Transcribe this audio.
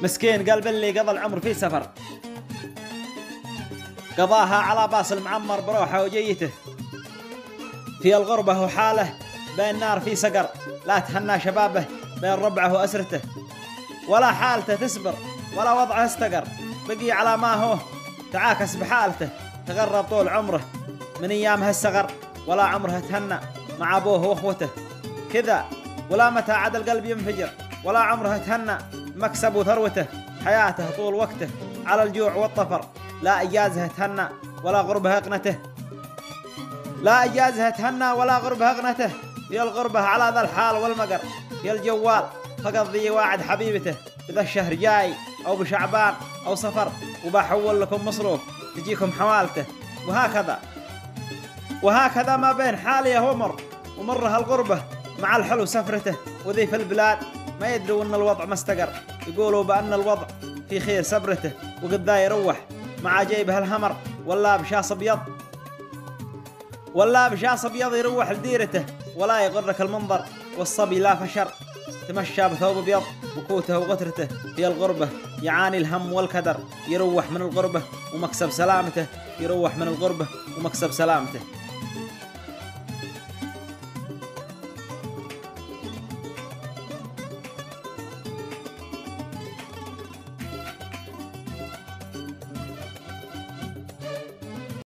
مسكين قلب اللي قضى العمر في سفر، قضاها على باص المعمر بروحه وجيته، في الغربة وحاله بين نار في سقر، لا تهنى شبابه بين ربعه وأسرته، ولا حالته تسبر ولا وضعه استقر، بقي على ما هو تعاكس بحالته، تغرب طول عمره من أيامها الصغر، ولا عمره تهنى مع أبوه وأخوته كذا، ولا متى عاد القلب ينفجر، ولا عمره تهنى مكسب وثروته، حياته طول وقته على الجوع والطفر، لا إجازه تهنى ولا غربه أقنته، لا إجازه تهنى ولا غربه أغنته، في الغربة على ذا الحال والمقر، في الجوال فقط ذي واعد حبيبته، إذا الشهر جاي أو بشعبان أو صفر، وبحول لكم مصروف تجيكم حوالته، وهكذا ما بين حاليه ومرها الغربة مع الحلو سفرته، وذي في البلاد ما يدروا أن الوضع ما استقر، يقولوا بأن الوضع في خير سبرته، وقد ذا يروح مع جيبه الهمر، ولا بشاص ابيض يروح لديرته، ولا يغرك المنظر والصبي لا فشر، تمشى بثوب ابيض وكوته وغترته، في الغربة يعاني الهم والكدر، يروح من الغربة ومكسب سلامته،